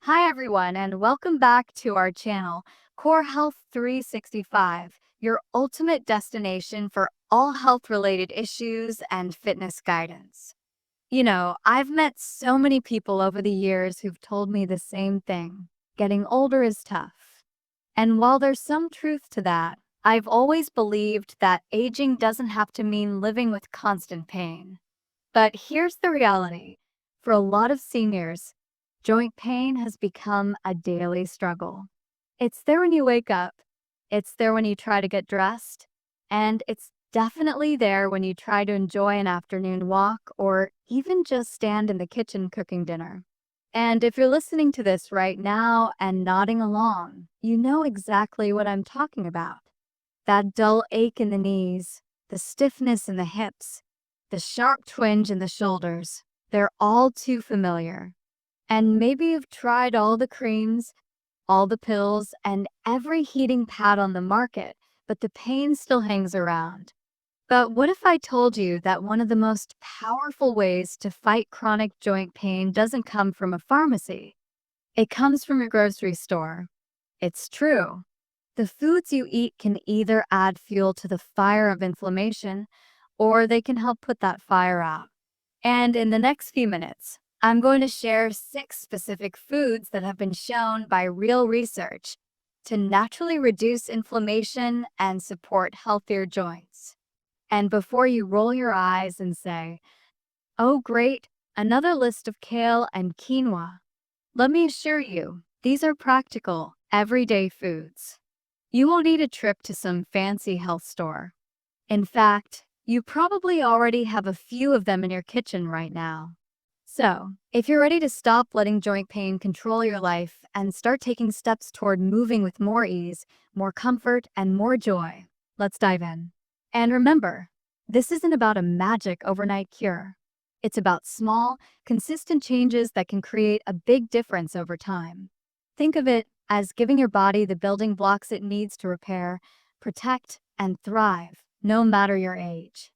Hi, everyone, and welcome back to our channel, Core Health 365, your ultimate destination for all health related issues and fitness guidance. I've met so many people over the years who've told me the same thing: getting older is tough. And while there's some truth to that, I've always believed that aging doesn't have to mean living with constant pain. But here's the reality: for a lot of seniors, joint pain has become a daily struggle. It's there when you wake up, it's there when you try to get dressed, and it's definitely there when you try to enjoy an afternoon walk or even just stand in the kitchen cooking dinner. And if you're listening to this right now and nodding along, you know exactly what I'm talking about. That dull ache in the knees, the stiffness in the hips, the sharp twinge in the shoulders, they're all too familiar. And maybe you've tried all the creams, all the pills, and every heating pad on the market, but the pain still hangs around. But what if I told you that one of the most powerful ways to fight chronic joint pain doesn't come from a pharmacy? It comes from your grocery store. It's true. The foods you eat can either add fuel to the fire of inflammation, or they can help put that fire out. And in the next few minutes, I'm going to share 6 specific foods that have been shown by real research to naturally reduce inflammation and support healthier joints. And before you roll your eyes and say, "Oh, great, another list of kale and quinoa," let me assure you, these are practical, everyday foods. You won't need a trip to some fancy health store. In fact, you probably already have a few of them in your kitchen right now. So, if you're ready to stop letting joint pain control your life and start taking steps toward moving with more ease, more comfort, and more joy, let's dive in. And remember, this isn't about a magic overnight cure. It's about small, consistent changes that can create a big difference over time. Think of it as giving your body the building blocks it needs to repair, protect, and thrive, no matter your age.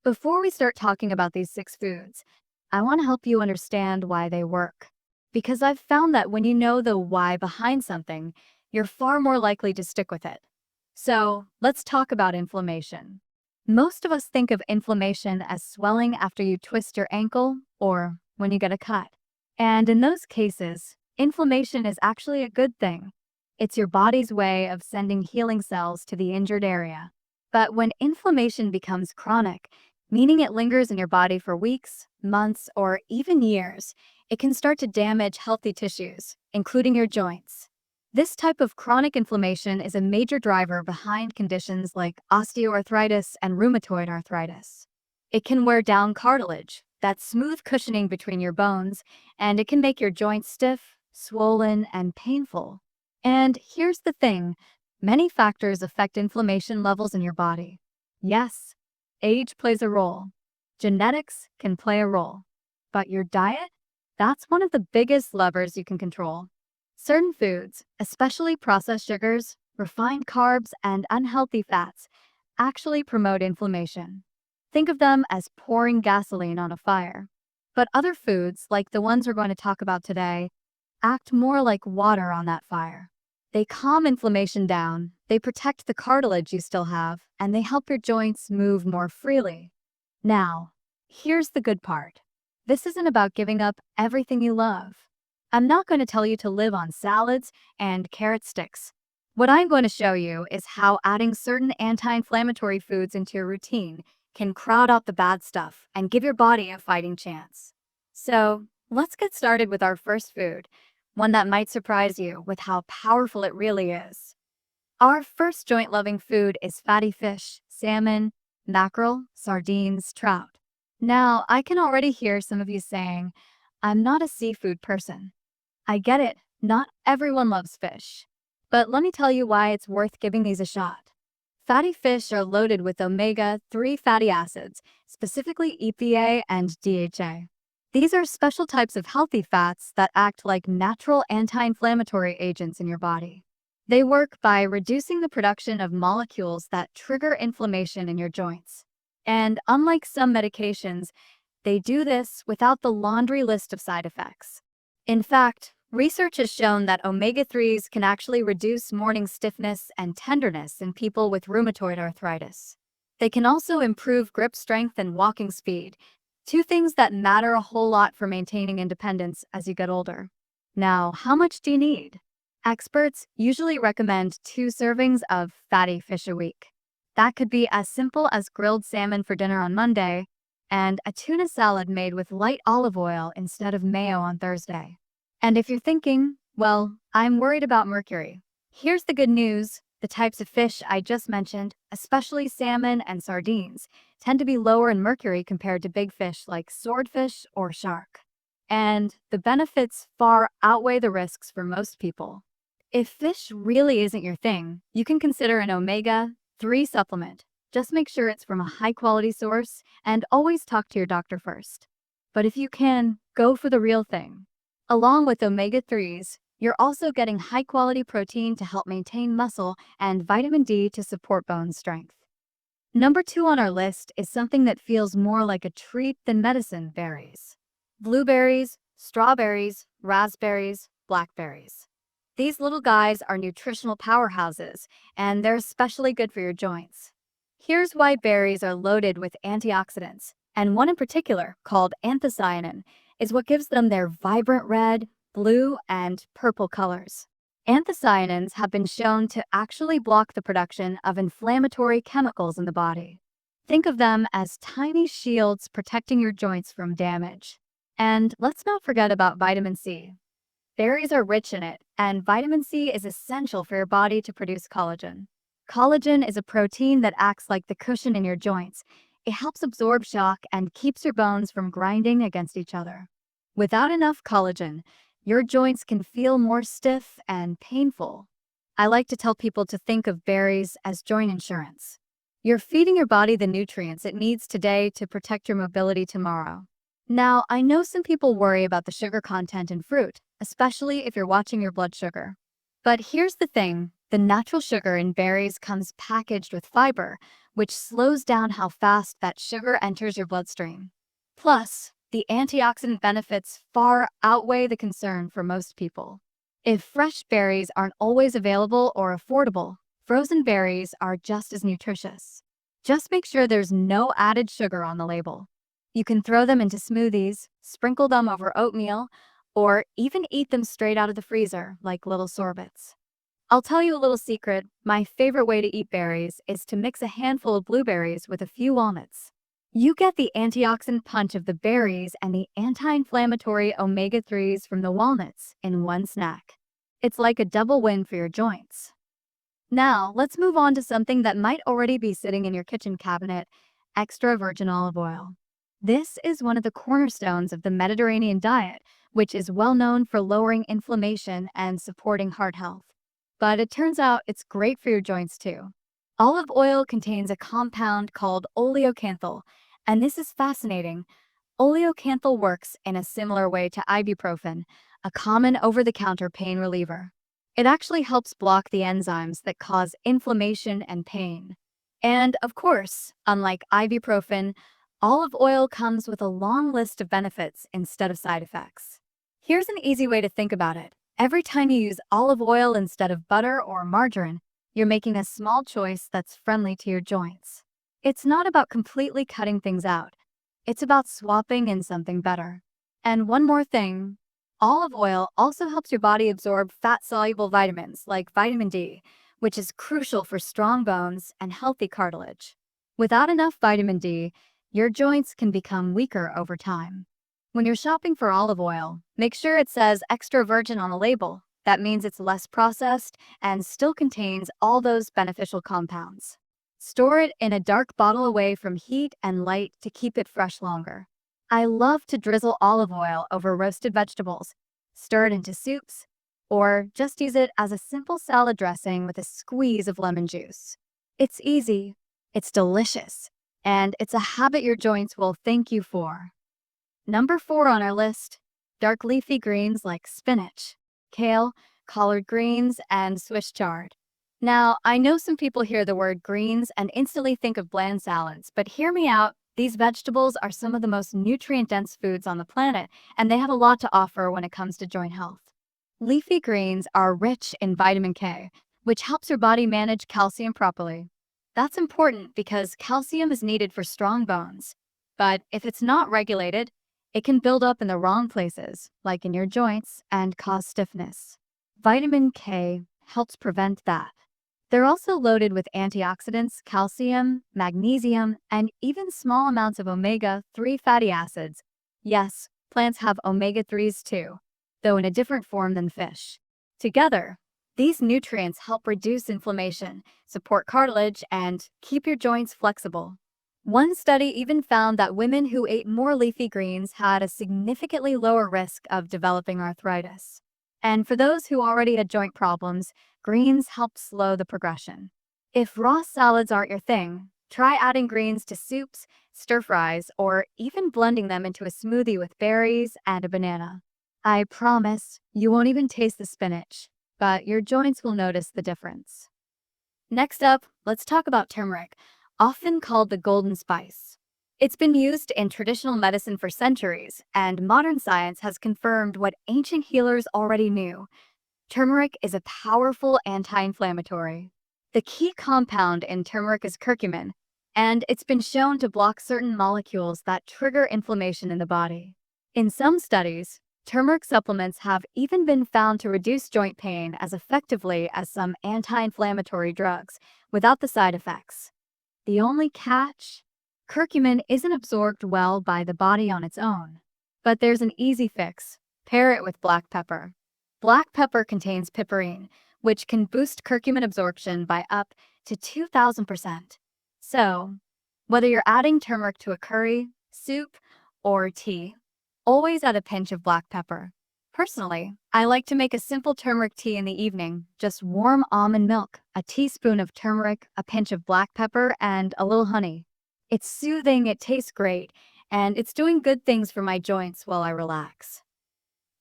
Before we start talking about these 6 foods, I want to help you understand why they work. Because I've found that when you know the why behind something, you're far more likely to stick with it. So, let's talk about inflammation. Most of us think of inflammation as swelling after you twist your ankle or when you get a cut. And in those cases, inflammation is actually a good thing. It's your body's way of sending healing cells to the injured area. But when inflammation becomes chronic, meaning it lingers in your body for weeks, months, or even years, it can start to damage healthy tissues, including your joints. This type of chronic inflammation is a major driver behind conditions like osteoarthritis and rheumatoid arthritis. It can wear down cartilage, that smooth cushioning between your bones, and it can make your joints stiff, swollen, and painful. And here's the thing: many factors affect inflammation levels in your body. Yes, age plays a role. Genetics can play a role. But your diet? That's one of the biggest levers you can control. Certain foods, especially processed sugars, refined carbs, and unhealthy fats, actually promote inflammation. Think of them as pouring gasoline on a fire. But other foods, like the ones we're going to talk about today, act more like water on that fire. They calm inflammation down, they protect the cartilage you still have, and they help your joints move more freely. Now, here's the good part. This isn't about giving up everything you love. I'm not going to tell you to live on salads and carrot sticks. What I'm going to show you is how adding certain anti-inflammatory foods into your routine can crowd out the bad stuff and give your body a fighting chance. So, let's get started with our first food, one that might surprise you with how powerful it really is. Our first joint-loving food is fatty fish, salmon, mackerel, sardines, trout. Now, I can already hear some of you saying, "I'm not a seafood person." I get it, not everyone loves fish. But let me tell you why it's worth giving these a shot. Fatty fish are loaded with omega-3 fatty acids, specifically EPA and DHA. These are special types of healthy fats that act like natural anti-inflammatory agents in your body. They work by reducing the production of molecules that trigger inflammation in your joints. And unlike some medications, they do this without the laundry list of side effects. In fact, Research has shown that omega-3s can actually reduce morning stiffness and tenderness in people with rheumatoid arthritis. They can also improve grip strength and walking speed, two things that matter a whole lot for maintaining independence as you get older. Now, how much do you need? Experts usually recommend 2 servings of fatty fish a week. That could be as simple as grilled salmon for dinner on Monday and a tuna salad made with light olive oil instead of mayo on Thursday. And if you're thinking, well, I'm worried about mercury, here's the good news. The types of fish I just mentioned, especially salmon and sardines, tend to be lower in mercury compared to big fish like swordfish or shark. And the benefits far outweigh the risks for most people. If fish really isn't your thing, you can consider an omega-3 supplement. Just make sure it's from a high-quality source and always talk to your doctor first. But if you can, go for the real thing. Along with omega-3s, you're also getting high-quality protein to help maintain muscle and vitamin D to support bone strength. Number 2 on our list is something that feels more like a treat than medicine: berries. Blueberries, strawberries, raspberries, blackberries. These little guys are nutritional powerhouses, and they're especially good for your joints. Here's why berries are loaded with antioxidants, and one in particular, called anthocyanin, is what gives them their vibrant red, blue, and purple colors. Anthocyanins have been shown to actually block the production of inflammatory chemicals in the body. Think of them as tiny shields protecting your joints from damage. And let's not forget about vitamin C. Berries are rich in it, and vitamin C is essential for your body to produce collagen. Collagen is a protein that acts like the cushion in your joints. It helps absorb shock and keeps your bones from grinding against each other. Without enough collagen, your joints can feel more stiff and painful. I like to tell people to think of berries as joint insurance. You're feeding your body the nutrients it needs today to protect your mobility tomorrow. Now, I know some people worry about the sugar content in fruit, especially if you're watching your blood sugar. But here's the thing: the natural sugar in berries comes packaged with fiber, which slows down how fast that sugar enters your bloodstream. Plus, the antioxidant benefits far outweigh the concern for most people. If fresh berries aren't always available or affordable, frozen berries are just as nutritious. Just make sure there's no added sugar on the label. You can throw them into smoothies, sprinkle them over oatmeal, or even eat them straight out of the freezer like little sorbets. I'll tell you a little secret: my favorite way to eat berries is to mix a handful of blueberries with a few walnuts. You get the antioxidant punch of the berries and the anti-inflammatory omega-3s from the walnuts in one snack. It's like a double win for your joints. Now, let's move on to something that might already be sitting in your kitchen cabinet: extra virgin olive oil. This is one of the cornerstones of the Mediterranean diet, which is well known for lowering inflammation and supporting heart health. But it turns out it's great for your joints too. Olive oil contains a compound called oleocanthal, and this is fascinating. Oleocanthal works in a similar way to ibuprofen, a common over-the-counter pain reliever. It actually helps block the enzymes that cause inflammation and pain. And of course, unlike ibuprofen, olive oil comes with a long list of benefits instead of side effects. Here's an easy way to think about it: every time you use olive oil instead of butter or margarine, you're making a small choice that's friendly to your joints. It's not about completely cutting things out. It's about swapping in something better. And one more thing: olive oil also helps your body absorb fat-soluble vitamins like vitamin D, which is crucial for strong bones and healthy cartilage. Without enough vitamin D, your joints can become weaker over time. When you're shopping for olive oil, make sure it says extra virgin on the label. That means it's less processed and still contains all those beneficial compounds. Store it in a dark bottle away from heat and light to keep it fresh longer. I love to drizzle olive oil over roasted vegetables, stir it into soups, or just use it as a simple salad dressing with a squeeze of lemon juice. It's easy, it's delicious, and it's a habit your joints will thank you for. Number 4 on our list: dark leafy greens like spinach, kale, collard greens, and Swiss chard. Now, I know some people hear the word greens and instantly think of bland salads, but hear me out. These vegetables are some of the most nutrient-dense foods on the planet, and they have a lot to offer when it comes to joint health. Leafy greens are rich in vitamin K, which helps your body manage calcium properly. That's important because calcium is needed for strong bones. But if it's not regulated, it can build up in the wrong places, like in your joints, and cause stiffness. Vitamin K helps prevent that. They're also loaded with antioxidants, calcium, magnesium, and even small amounts of omega-3 fatty acids. Yes, plants have omega-3s too, though in a different form than fish. Together, these nutrients help reduce inflammation, support cartilage, and keep your joints flexible. One study even found that women who ate more leafy greens had a significantly lower risk of developing arthritis. And for those who already had joint problems, greens help slow the progression. If raw salads aren't your thing, try adding greens to soups, stir fries, or even blending them into a smoothie with berries and a banana. I promise you won't even taste the spinach, but your joints will notice the difference. Next up, let's talk about turmeric, often called the golden spice. It's been used in traditional medicine for centuries, and modern science has confirmed what ancient healers already knew. Turmeric is a powerful anti-inflammatory. The key compound in turmeric is curcumin, and it's been shown to block certain molecules that trigger inflammation in the body. In some studies, turmeric supplements have even been found to reduce joint pain as effectively as some anti-inflammatory drugs, without the side effects. The only catch? Curcumin isn't absorbed well by the body on its own. But there's an easy fix. Pair it with black pepper. Black pepper contains piperine, which can boost curcumin absorption by up to 2,000%. So, whether you're adding turmeric to a curry, soup, or tea, always add a pinch of black pepper. Personally, I like to make a simple turmeric tea in the evening, just warm almond milk, a teaspoon of turmeric, a pinch of black pepper, and a little honey. It's soothing, it tastes great, and it's doing good things for my joints while I relax.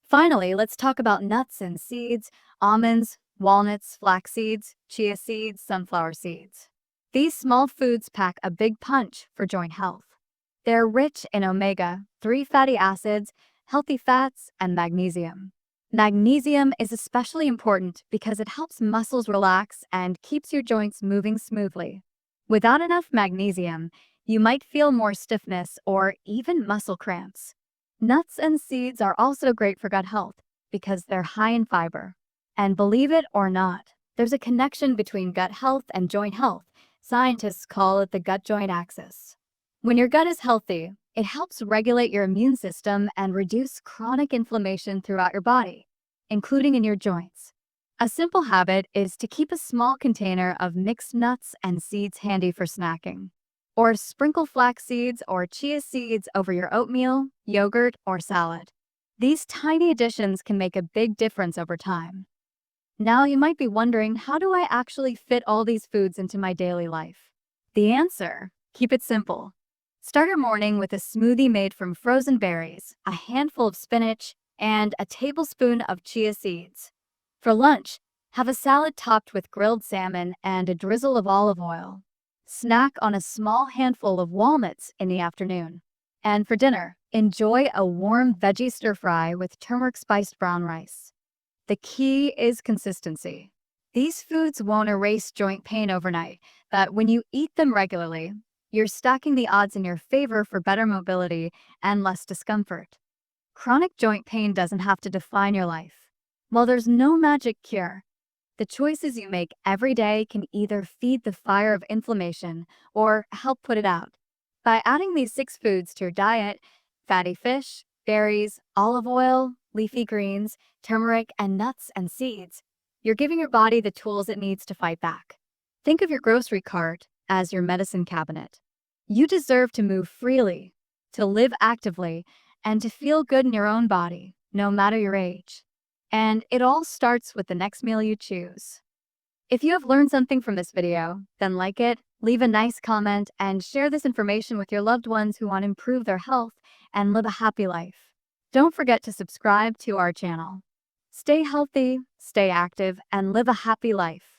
Finally, let's talk about nuts and seeds, almonds, walnuts, flax seeds, chia seeds, sunflower seeds. These small foods pack a big punch for joint health. They're rich in omega-3 fatty acids, healthy fats, and magnesium. Magnesium is especially important because it helps muscles relax and keeps your joints moving smoothly. Without enough magnesium, you might feel more stiffness or even muscle cramps. Nuts and seeds are also great for gut health because they're high in fiber. And believe it or not, there's a connection between gut health and joint health. Scientists call it the gut-joint axis. When your gut is healthy, it helps regulate your immune system and reduce chronic inflammation throughout your body, including in your joints. A simple habit is to keep a small container of mixed nuts and seeds handy for snacking. Or sprinkle flax seeds or chia seeds over your oatmeal, yogurt, or salad. These tiny additions can make a big difference over time. Now you might be wondering, how do I actually fit all these foods into my daily life? The answer: keep it simple. Start your morning with a smoothie made from frozen berries, a handful of spinach, and a tablespoon of chia seeds. For lunch, have a salad topped with grilled salmon and a drizzle of olive oil. Snack on a small handful of walnuts in the afternoon. And for dinner, enjoy a warm veggie stir-fry with turmeric-spiced brown rice. The key is consistency. These foods won't erase joint pain overnight, but when you eat them regularly, you're stacking the odds in your favor for better mobility and less discomfort. Chronic joint pain doesn't have to define your life. While there's no magic cure, the choices you make every day can either feed the fire of inflammation or help put it out. By adding these 6 foods to your diet: fatty fish, berries, olive oil, leafy greens, turmeric, and nuts and seeds, you're giving your body the tools it needs to fight back. Think of your grocery cart as your medicine cabinet. You deserve to move freely, to live actively, and to feel good in your own body, no matter your age. And it all starts with the next meal you choose. If you have learned something from this video, then like it, leave a nice comment, and share this information with your loved ones who want to improve their health and live a happy life. Don't forget to subscribe to our channel. Stay healthy, stay active, and live a happy life.